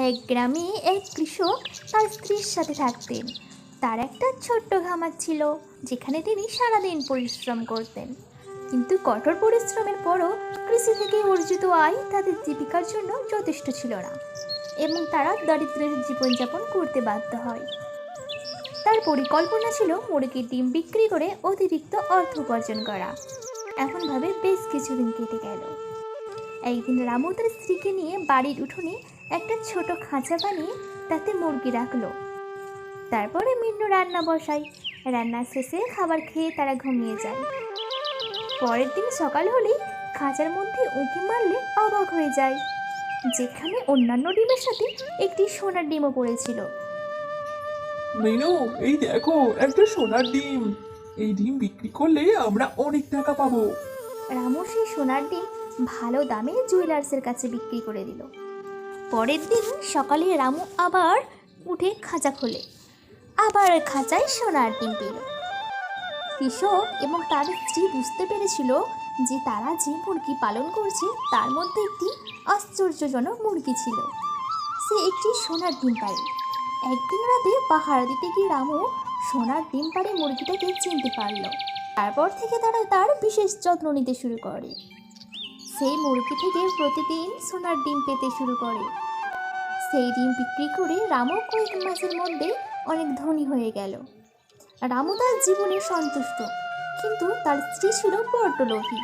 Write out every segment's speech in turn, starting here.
এক গ্রামে এক কৃষক তার স্ত্রীর সাথে থাকতেন। তার একটা ছোট্ট খামার ছিল, যেখানে তিনি সারাদিন পরিশ্রম করতেন। কিন্তু কঠোর পরিশ্রমের পরও কৃষি থেকে অর্জিত আয় তাদের জীবিকার জন্য যথেষ্ট ছিল না, এবং তারা দারিদ্র্যের জীবনযাপন করতে বাধ্য হয়। তার পরিকল্পনা ছিল মুরগির ডিম বিক্রি করে অতিরিক্ত অর্থ উপার্জন করা। এমনভাবে বেশ কিছুদিন কেটে গেল। একদিন রামু তার স্ত্রীকে নিয়ে বাড়ির উঠোনে একটা ছোট খাঁচা বানিয়ে তাতে মুরগি রাখলো। তারপরে মিন্নু রান্না বসায়। রান্না শেষে খাবার খেয়ে তারা ঘুমিয়ে যায়। পরের দিন সকাল হলেই খাঁচার মধ্যে উঁকি মারলে অবাক হয়ে যায়, যেখানে অন্যান্য ডিমের সাথে একটি সোনার ডিমও পড়েছিল। মিনু, এই দেখো একটা সোনার ডিম। এই ডিম বিক্রি করলে আমরা অনেক টাকা পাবো। রামু সেই সোনার ডিম ভালো দামে জুয়েলার্সের কাছে বিক্রি করে দিল। পরের দিন সকালে রামু আবার উঠে খাঁচা খোলে, আবার খাঁচায় সোনার ডিম পেল। কৃষক এবং তার স্ত্রী বুঝতে পেরেছিল যে তারা যে মুরগি পালন করছে তার মধ্যে একটি আশ্চর্যজনক মুরগি ছিল। সে একটি সোনার ডিম পারে। একদিন রাতে পাহারা দিতে গিয়ে রামু সোনার ডিম পাড়ে মুরগিটাকে চিনতে পারল। তারপর থেকে তারা তার বিশেষ যত্ন নিতে শুরু করে। সেই মুরগি থেকে প্রতিদিন সোনার ডিম পেতে শুরু করে। সেই ডিম বিক্রি করে রামু কয়েক মাসের মধ্যে অনেক ধনী হয়ে গেল। রামু তার জীবনে সন্তুষ্ট, কিন্তু তার স্ত্রী ছিল বড্ড লোভী।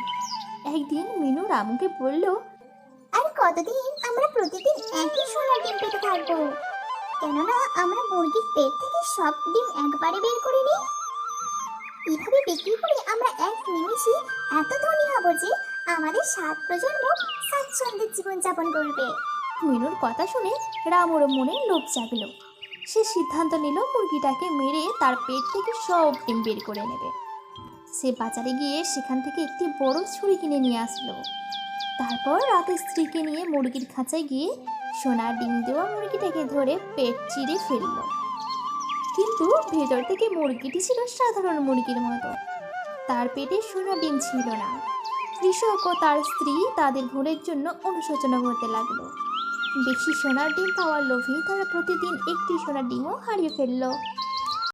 একদিন মিনু রামুকে বলল, আর কতদিন আমরা প্রতিদিন একই সোনার ডিম পেতে থাকবো? কেননা আমরা মুরগির পেট থেকে সব ডিম একবারে বের করে নিই। এভাবে বিক্রি করে আমরা এক নিমেষে এত ধনী হব যে আমাদের 7 প্রজন্ম স্বাচ্ছন্দ্যের জীবনযাপন করবে। মিনুর কথা শুনে রামুর মনে লোভ জাগল। সে সিদ্ধান্ত নিল মুরগিটাকে মেরে তার পেট থেকে সব ডিম বের করে নেবে। সে বাজারে গিয়ে সেখান থেকে একটি বড় ছুরি কিনে নিয়ে আসলো। তারপর রাতে স্ত্রীকে নিয়ে মুরগির খাঁচায় গিয়ে সোনার ডিম দেওয়া মুরগিটাকে ধরে পেট চিরে ফেলল। কিন্তু ভেতর থেকে মুরগিটি ছিল সাধারণ মুরগির মতো, তার পেটে সোনার ডিম ছিল না। কৃষক ও তার স্ত্রী তাদের ভুলের জন্য অনুশোচনা করতে লাগলো। বেশি সোনার ডিম পাওয়ার লোভে তারা প্রতিদিন একটি সোনার ডিমও হারিয়ে ফেলল।